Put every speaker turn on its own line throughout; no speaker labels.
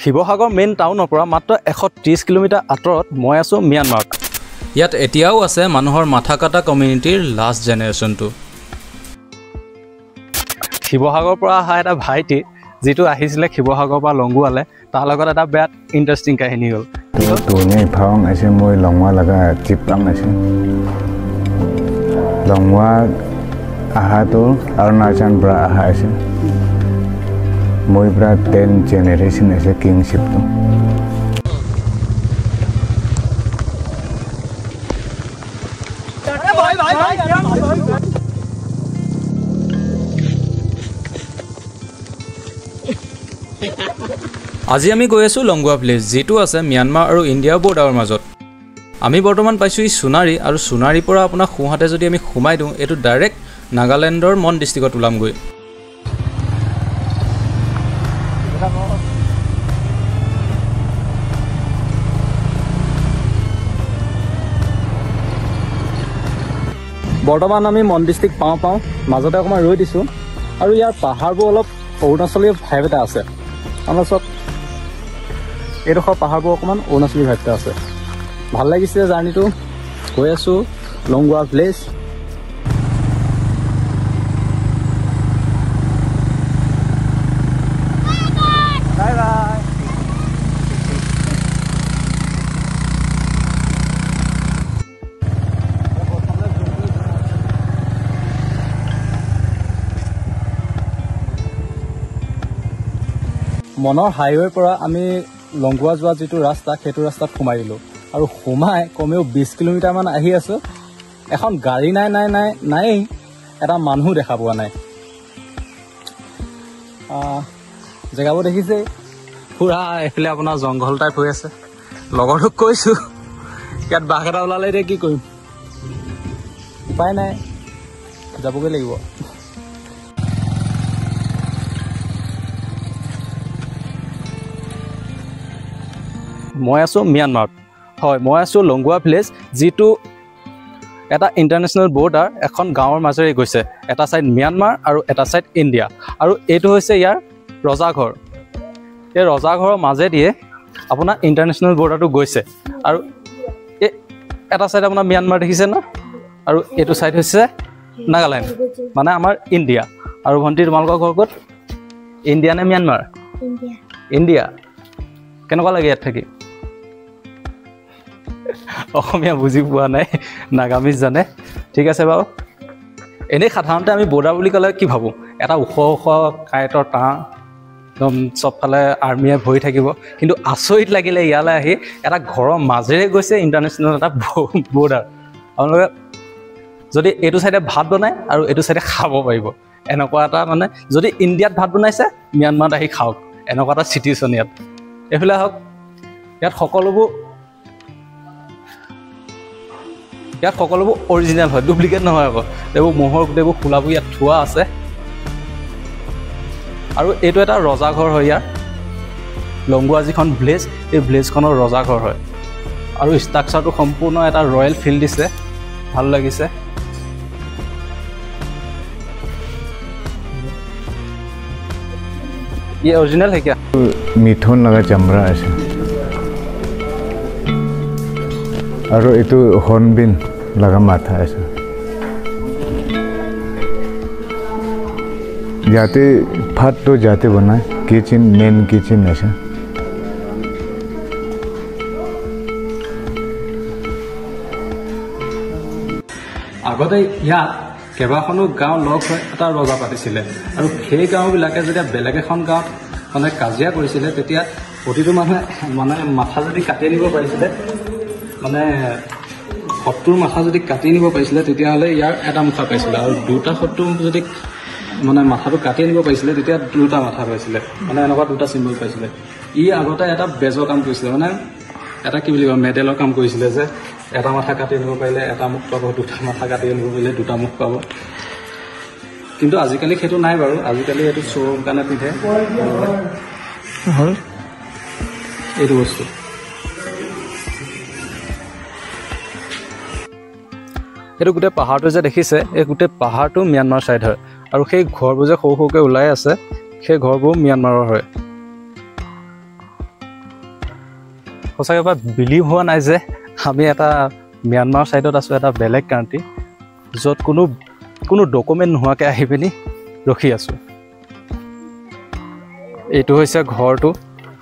Sivasagar main টাউনৰ পৰা মাত্ৰ 130 কিলোমিটাৰ আঁতৰত মই আছোঁ ম্যানমাৰত।
ইয়াত এতিয়াও আছে মানুহৰ মাথা কাটা কমিউনিটিৰ লাষ্ট জেনেৰেশ্যনটো।
শিৱসাগৰৰ পৰা অহা এটা ভাইটি যিটো আহিছিলে শিৱসাগৰৰ পৰা লংগুৱালে, তাৰ লগত এটা বেয়া ইণ্টাৰেষ্টিং কাহিনী হ'ল।
তোনে ভাং আছে মই লংৱা লগা চিপাং আছে লংৱা আহাটো অৰুণাচল পৰা আহা আছে মই পৰা 10 জেনেৰেশ্যন আছে কিংশিপটো।
আজি আমি গৈ আছোঁ লংগুৱা ভিলেজ, যিটো আছে ম্যানমাৰ আৰু ইণ্ডিয়াৰ বৰ্ডাৰৰ মাজত। আমি বৰ্তমান পাইছোঁ এই সোণাৰী, আৰু সোণাৰীৰ পৰা আপোনাৰ সোঁহাতে যদি আমি সোমাই দিওঁ, এইটো ডাইৰেক্ট নাগালেণ্ডৰ মন ডিষ্ট্ৰিক্টত ওলামগৈ।
বৰ্তমান আমি মন ডিষ্ট্ৰিক্ট পাওঁ মাজতে অকণমান ৰৈ দিছোঁ, আৰু ইয়াৰ পাহাৰবোৰ অলপ অৰুণাচলী ভাইব এটা আছে। আমাৰ চব এইডোখৰ পাহাৰবোৰ অকণমান অৰুণাচলী ভাইব এটা আছে। ভাল লাগিছে জাৰ্ণিটো। গৈ আছোঁ লংগুৱা ভিলেজ। Bye bye. মনৰ হাইৱেৰ পৰা আমি লংগুৱা যোৱা যিটো ৰাস্তা, সেইটো ৰাস্তাত সোমাই দিলোঁ, আৰু সোমাই কমেও 20 কিলোমিটাৰমান আহি আছোঁ। এখন গাড়ী নায়েই, এটা মানুহ দেখা পোৱা নাই। জেগাবোৰ দেখিছেই, পুৰা এইফালে আপোনাৰ জংঘল টাইপ হৈ আছে। লগৰটোক কৈছোঁ ইয়াত বাঘ এটা ওলালে এতিয়া কি কৰিম, উপায় নাই, যাবগৈ লাগিব। মই আছোঁ ম্যানমাৰত। হয়, মই আছোঁ লংগুৱা ভিলেজ, যিটো এটা ইণ্টাৰনেশ্যনেল বৰ্ডাৰ এখন গাঁৱৰ মাজেৰে গৈছে। এটা ছাইড ম্যানমাৰ আৰু এটা ছাইড ইণ্ডিয়া, আৰু এইটো হৈছে ইয়াৰ ৰজাঘৰ। এই ৰজাঘৰৰ মাজেদিয়ে আপোনাৰ ইণ্টাৰনেশ্যনেল বৰ্ডাৰটো গৈছে, আৰু এই এটা ছাইড আপোনাৰ ম্যানমাৰ দেখিছে ন, আৰু এইটো ছাইড হৈছে নাগালেণ্ড, মানে আমাৰ ইণ্ডিয়া। আৰু ভণ্টি, তোমালোকৰ ঘৰ ক'ত? ইণ্ডিয়া নে ম্যানমাৰ? ইণ্ডিয়া। কেনেকুৱা লাগে ইয়াত থাকি? অসমীয়া বুজি পোৱা নাই, নাগামিজ জানে। ঠিক আছে বাৰু। এনেই সাধাৰণতে আমি বৰ্ডাৰ বুলি ক'লে কি ভাবোঁ? এটা ওখ কাঁইটৰ টাঁ, একদম চবফালে আৰ্মিয়ে ভৰি থাকিব। কিন্তু আচৰিত লাগিলে ইয়ালৈ আহি, এটা ঘৰৰ মাজেৰে গৈছে ইণ্টাৰনেশ্যনেল এটা বৰ্ডাৰ। আপোনালোকে যদি এইটো ছাইডে ভাত বনায় আৰু এইটো ছাইডে খাব পাৰিব, এনেকুৱা এটা মানে, যদি ইণ্ডিয়াত ভাত বনাইছে ম্যানমাৰত আহি খাওক, এনেকুৱা এটা চিটুৱেশ্যন ইয়াত। এইফালে আহক, ইয়াত সকলোবোৰ অৰিজিনেল হয়, ডুপ্লিকেট নহয় আকৌ। এইবোৰ মহৰ গোটেইবোৰ খোলাবোৰ ইয়াত থোৱা আছে। আৰু এইটো এটা ৰজাঘৰ হয় ইয়াৰ। লংগুৱা যিখন ভিলেজ, এই ভিলেজখনৰ ৰজাঘৰ হয়, আৰু ষ্ট্ৰাকচাৰটো সম্পূৰ্ণ এটা ৰয়েল ফিল দিছে, ভাল লাগিছে। ये ओरिजिनल है क्या?
মিথুন লগা চামৰা আছে, আৰু এইটো হৰ্ণবিল লগা মাথা আছে। যাতে ভাতটো যাতে বনায়, কিচেন, মেইন কিচেন আছে।
আগতে ইয়াত কেইবাখনো গাঁও লগ হৈ এটা ৰজা পাতিছিলে, আৰু সেই গাঁওবিলাকে যেতিয়া বেলেগ এখন গাঁৱত মানে কাজিয়া কৰিছিলে, তেতিয়া প্ৰতিটো মানুহে মানে মাথা যদি কাটি আনিব পাৰিছিলে, মানে শত্ৰুৰ মাথা যদি কাটি নিব পাৰিছিলে, তেতিয়াহ'লে ইয়াৰ এটা মুখা পাইছিলে, আৰু দুটা শত্ৰু যদি মানে মাথাটো কাটি আনিব পাৰিছিলে, তেতিয়া দুটা মাথা পাইছিলে, মানে এনেকুৱা দুটা চিম্বল পাইছিলে। ই আগতে এটা বেজৰ কাম কৰিছিলে, মানে এটা কি বুলি কয়, মেডেলৰ কাম কৰিছিলে, যে এটা মাথা কাটি আনিব পাৰিলে এটা মুখ পাব, দুটা মাথা কাটি আনিব পাৰিলে দুটা মুখ পাব। কিন্তু আজিকালি সেইটো নাই বাৰু, আজিকালি এইটো শ্ব'ৰ কাৰণে পিন্ধে এইটো বস্তু। এইটো গোটেই পাহাৰটো যে দেখিছে, এই গোটেই পাহাৰটো ম্যানমাৰ ছাইড হয়, আৰু সেই ঘৰবোৰ যে সৰু সৰুকৈ ওলাই আছে, সেই ঘৰবোৰ ম্যানমাৰৰ হয়। সঁচাকৈ এবাৰ বিলিভ হোৱা নাই যে আমি এটা ম্যানমাৰ ছাইডত আছোঁ, এটা বেলেগ কাণ্ট্ৰি য'ত কোনো ডকুমেণ্ট নোহোৱাকৈ আহি পিনি ৰখি আছোঁ। এইটো হৈছে ঘৰটো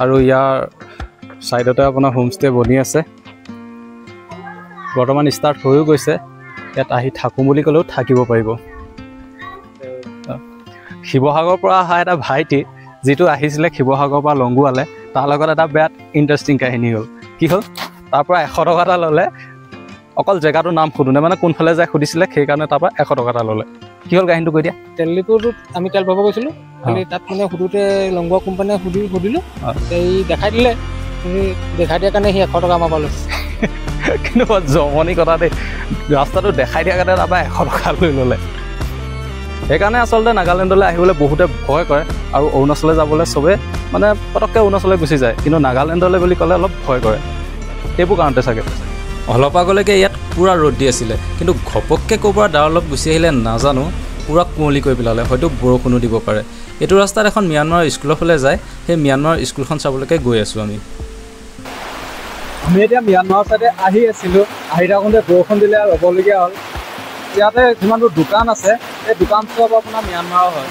আৰু ইয়াৰ ছাইডতে আপোনাৰ হোমষ্টে বনি আছে। বৰ্তমান ষ্টাৰ্ট হৈও গৈছে। ইয়াত আহি থাকোঁ বুলি ক'লেও থাকিব পাৰিব। শিৱসাগৰৰ পৰা অহা এটা ভাইটি যিটো আহিছিলে শিৱসাগৰৰ পৰা লংগুৱালে, তাৰ লগত এটা বিৰাট ইণ্টাৰেষ্টিং কাহিনী হ'ল। কি হ'ল, তাৰ পৰা 100 টকা এটা ল'লে, অকল জেগাটোৰ নাম সোধোনে, মানে কোনফালে যায় সুধিছিলে, সেইকাৰণে তাৰ পৰা 100 টকা এটা ল'লে। কি হ'ল কাহিনীটো কৈ দিয়া।
তেল ডিপুটোত আমি তেল ভৰাব গৈছিলোঁ, খালি তাত মানে সুধোতে লংগুৱা কোম্পানীয়ে সুধিলোঁ, এই দেখাই দিলে, দেখাই দিয়াৰ কাৰণে সি 100 টকা আমাৰ পৰা লৈছে।
কিন্তু জমনি কথা দেই, ৰাস্তাটো দেখাই দিয়াৰ কাৰণে তাৰপৰা 100 টকা লৈ ল'লে। সেইকাৰণে আচলতে নাগালেণ্ডলৈ আহিবলৈ বহুতে ভয় কৰে আৰু অৰুণাচললৈ যাবলৈ চবে মানে পটককৈ অৰুণাচললৈ গুচি যায়, কিন্তু নাগালেণ্ডলৈ বুলি ক'লে অলপ ভয় কৰে। সেইবোৰ কাৰণতে চাগে।
অলপ আগলৈকে ইয়াত পূৰা ৰ'দ দি আছিলে, কিন্তু ঘপককৈ ক'ৰ পৰা ডাৱৰ অলপ গুচি আহিলে নাজানো, পূৰা কুঁৱলী কৰি পেলালে, হয়তো বৰষুণো দিব পাৰে। এইটো ৰাস্তাত এখন ম্যানমাৰৰ স্কুলৰ ফালে যায়, সেই ম্যানমাৰৰ স্কুলখন চাবলৈকে গৈ আছোঁ আমি
এতিয়া ম্যানমাৰৰ ছাইডে আহি আছিলোঁ। আহি থাকোঁতে বৰষুণ দিলে আৰু ৰ'বলগীয়া হ'ল। ইয়াতে যিমানবোৰ দোকান আছে, এই দোকান চব আপোনাৰ ম্যানমাৰৰ হয়।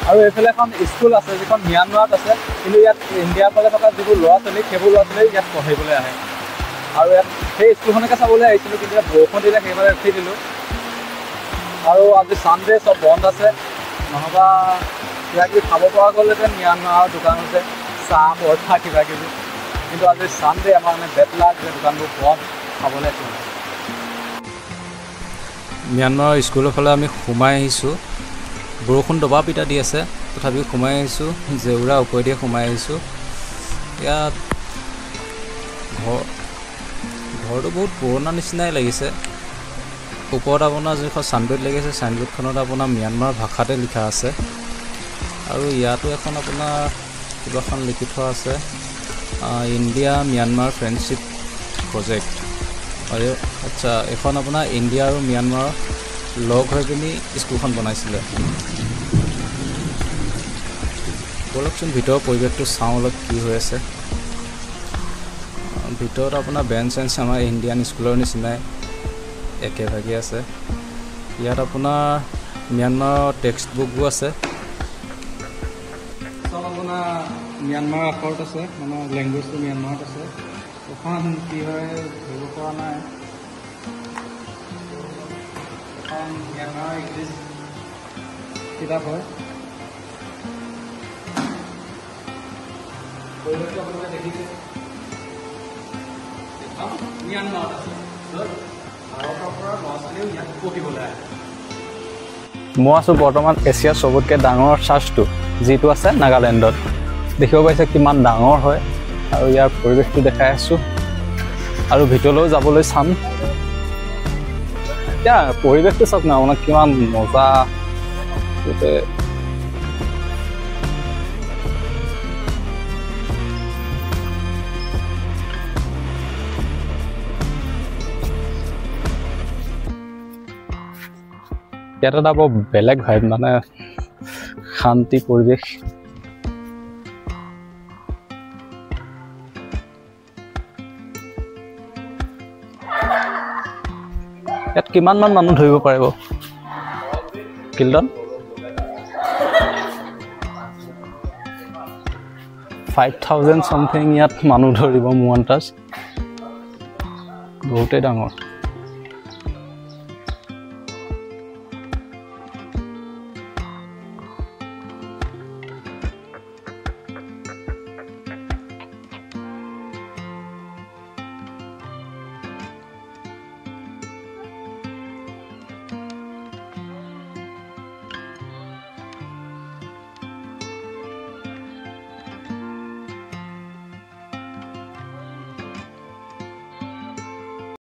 আৰু এইফালে এখন স্কুল আছে যিখন ম্যানমাৰত আছে, কিন্তু ইয়াত ইণ্ডিয়াৰ ফালে থকা যিবোৰ ল'ৰা ছোৱালী, সেইবোৰ ল'ৰা ছোৱালী ইয়াত পঢ়িবলৈ আহে। আৰু ইয়াত সেই স্কুলখনকে চাবলৈ আহিছিলোঁ, কিন্তু ইয়াত বৰষুণ দিলে সেইফালে ৰখি দিলোঁ। আৰু আজি ছানডে চব বন্ধ আছে, নহ'বা কিবা কিবি খাব পৰা গ'লহেঁতেন ম্যানমাৰৰ দোকানতে, চাহ পৰঠা কিবা কিবি। কিন্তু আজি ছানডে আমাৰ মানে বেটলাক যে দোকানবোৰ বন্ধ, খাবলৈ আছে।
ম্যানমাৰৰ স্কুলৰ ফালে আমি সোমাই আহিছোঁ। বৰষুণ দবা পিটা দি আছে, তথাপিও সোমাই আহিছোঁ, জেউৰা ওপৰেদিয়ে সোমাই আহিছোঁ। ইয়াত ঘৰটো বহুত পুৰণা নিচিনাই লাগিছে। ওপৰত আপোনাৰ যিখন ছাইনবোৰ্ড লাগিছে, ছাইনবোৰ্ডখনত আপোনাৰ ম্যানমাৰ ভাষাতে লিখা আছে। আৰু ইয়াতো এখন আপোনাৰ কিবা এখন লিখি থোৱা আছে, ইণ্ডিয়া ম্যানমাৰ ফ্ৰেণ্ডশ্বিপ প্ৰজেক্ট। আৰু আচ্ছা, এখন আপোনাৰ ইণ্ডিয়া আৰু ম্যানমাৰ লগ হৈ পিনি স্কুলখন বনাইছিলে। ব'লকচোন ভিতৰৰ পৰিৱেশটো চাওঁ অলপ কি হৈ আছে। ভিতৰত আপোনাৰ বেঞ্চ চেঞ্চ আমাৰ ইণ্ডিয়ান স্কুলৰ নিচিনাই একেভাগে আছে। ইয়াত আপোনাৰ ম্যানমাৰৰ টেক্সট বুকবোৰ আছে, চব আপোনাৰ ম্যানমাৰৰ আখৰত আছে, মানে লেংগুৱেজটো ম্যানমাৰত আছে। এখন কি হয় ধৰিব পৰা নাই। এখন ম্যানমাৰৰ ইংলিছ কিতাপ হয়। পৰিৱেশটো আপোনালোকে দেখিছে, ম্যানমাৰত আছে, ভাৰতৰ পৰা ল'ৰা ছোৱালীও ইয়াত পঢ়িবলৈ আহে। মই আছোঁ বৰ্তমান এছিয়াৰ চবতকৈ ডাঙৰ চাৰ্চটো, যিটো আছে নাগালেণ্ডত। দেখিব পাইছে কিমান ডাঙৰ হয়, আৰু ইয়াৰ পৰিৱেশটো দেখাই আছোঁ। আৰু ভিতৰলৈও যাবলৈ চাম। এতিয়া পৰিৱেশটো চাওক না, আপোনাক কিমান মজা। ইয়াত এটা বৰ বেলেগ ভাইব, মানে শান্তি পৰিৱেশ। ইয়াত কিমানমান মানুহ ধৰিব পাৰিব কিল্ডন? 5000 চামথিং ইয়াত মানুহ ধৰিব মোৰ আন্দাজ। বহুতেই ডাঙৰ।